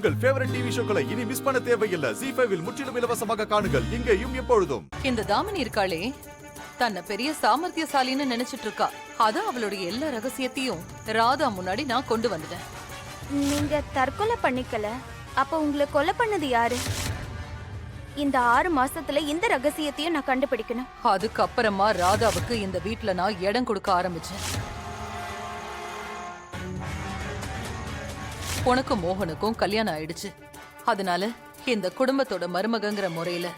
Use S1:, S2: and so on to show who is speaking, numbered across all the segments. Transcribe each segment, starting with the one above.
S1: உங்கள் favourite TV ஷோக்களை இனி miss பண்ண தேவையில்லை. ZEE5 இல் முற்றிலும் இலவசமாக காணுங்கள், இங்கேயும் எப்பொழுதும்.
S2: இந்த தாமினி இருக்காளே, தன்னை பெரிய சாமர்த்தியசாலின்னு நினைச்சிட்டு இருக்கா. அதான் அவளுடைய எல்லா ரகசியத்தையும் ராதா முன்னாடி நான் கொண்டு வந்துட்டேன்.
S3: நீங்க தற்கொலை பண்ணிக்கல, அப்ப உங்களை கொலை பண்ணது யாரு? இந்த 6 மாசத்துல இந்த ரகசியத்தையும் நான் கண்டுபிடிக்கணும்.
S2: அதுக்கப்புறமா ராதாவுக்கு இந்த வீட்டுல நான் இடம் கொடுக்க ஆரம்பிச்சேன். உனக்கும் மோகனுக்கும் கல்யாணம் ஆயிடுச்சு. அதனால இந்த குடும்பத்தோட மருமகங்கிற முறையில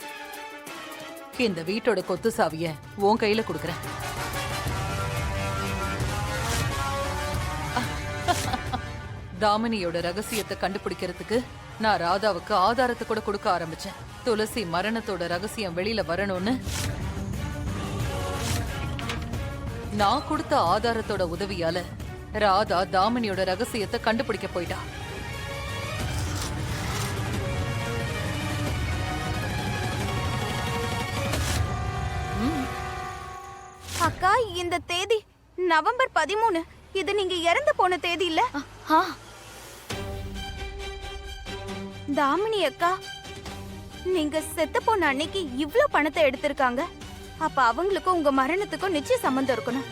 S2: இந்த வீட்டோட கொத்து சாவிய உன் கையில கொடுக்கறேன். தாமினியோட ரகசியத்தை கண்டுபிடிக்கிறதுக்கு நான் ராதாவுக்கு ஆதாரத்தை கூட கொடுக்க ஆரம்பிச்சேன். துளசி மரணத்தோட ரகசியம் வெளியில வரணும்னு நான் கொடுத்த ஆதாரத்தோட உதவியால ராதா தாமினியோட ரகசியத்தை கண்டுபிடிக்க போயிட்டா.
S3: அக்கா, இந்த தேதி நவம்பர் 13. இது நீங்க இறந்து போன தேதி இல்ல? தாமினி அக்கா, நீங்க செத்து போன அன்னைக்கு இவ்ளோ பணத்தை எடுத்திருக்காங்க. அப்ப அவங்களுக்கும் உங்க மரணத்துக்கும் நிச்சயம் சம்பந்தம் இருக்கணும்.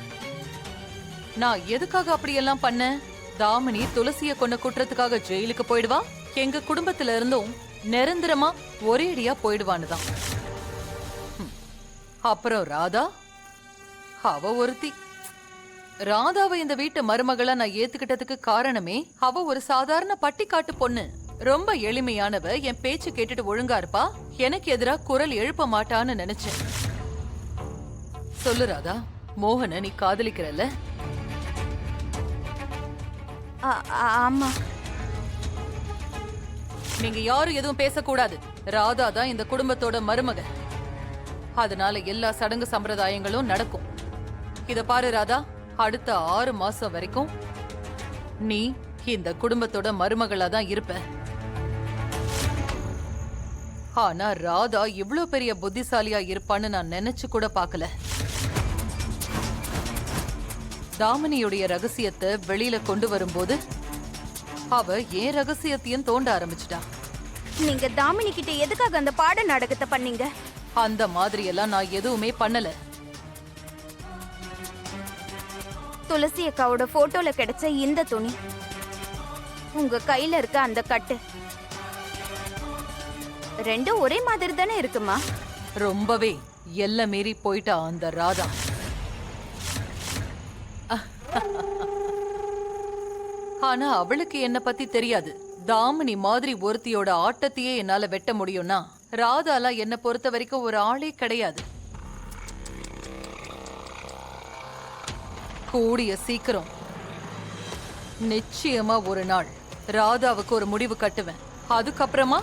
S2: நான் எதுக்காக அப்படியெல்லாம் பண்ணேன்? தாமினி துளசிய கொன்ன குற்றத்துக்காக ஜெயிலுக்கு போயிடுவா, எங்க குடும்பத்துல இருந்தும் நிரந்தரமா ஒரேடியா போயிடுவான்னுதான். அப்புறம் ராதா, அவ ஒருத்தி. ராதாவை இந்த வீட்டு மருமகளா நான் ஏத்துக்கிட்டதுக்கு காரணமே அவ ஒரு சாதாரண பட்டிக்காட்டு பொண்ணு. ரொம்ப எளிமையானவ, என் பேச்சு கேட்டுட்டு ஒழுங்கா இருப்பா, எனக்கு எதிரா குரல் எழுப்ப மாட்டான்னு நினைச்சேன். சொல்லு ராதா, மோகனை நீ காதலிக்கிறல்ல?
S3: ஆமா.
S2: நீங்க யாரும் எதுவும் பேசக்கூடாது. ராதா தான் இந்த குடும்பத்தோட மருமக. அதனால எல்லா சடங்கு சம்பிரதாயங்களும் நடக்கும். இத பாரு ராதா, அடுத்த 6 மாசம் வரைக்கும் நீ இந்த குடும்பத்தோட மருமகளா தான் இருப்ப. ஆனா ராதா இவ்ளோ பெரிய புத்திசாலியா இருப்பான்னு நான் நினைச்சு கூட பார்க்கல. தாமினியுடைய ரகசியத்தை வெளியில கொண்டு வரும்போது அவ ஏன் ரகசியத்தையும் தோண்ட ஆரம்பிச்சிட்டா.
S3: நீங்க தாமினி கிட்ட எதுக்காக அந்த பாட நாடகத்தை பண்ணீங்க?
S2: அந்த மாதிரி எல்லாம் நான் எதுவுமே பண்ணல.
S3: துளசி அக்காவோட போட்டோல கிடைச்ச இந்த துணி, உங்க கையில இருக்க அந்த கட்டு, ரெண்டும் ஒரே மாதிரி தானே இருக்குமா?
S2: ரொம்பவே எல்லை மீறி போயிட்டா அந்த ராதா. ஆனா அவளுக்கு என்ன பத்தி தெரியாது. தாமினி மாதிரி ஒருத்தியோட ஆட்டத்தையே என்னால வெட்ட முடியும்னா ராதால என்ன பொறுத்த வரைக்கும் ஒரு ஆளே கிடையாது. கூடிய சீக்கிரம் நிச்சயமா ஒரு நாள் ராதாவுக்கு ஒரு முடிவு கட்டுவேன். அதுக்கப்புறமா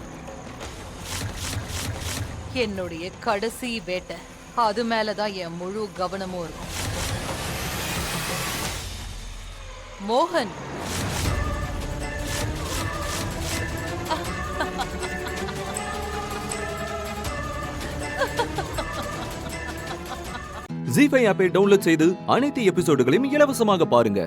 S2: என்னுடைய கடைசி வேட்டை, அது மேலதான் என் முழு கவனமும் இருக்கும். மோகன்,
S4: ZEE5 ஆப்பை டவுன்லோட் செய்து அனைத்து எபிசோடுகளையும் இலவசமாக பாருங்க.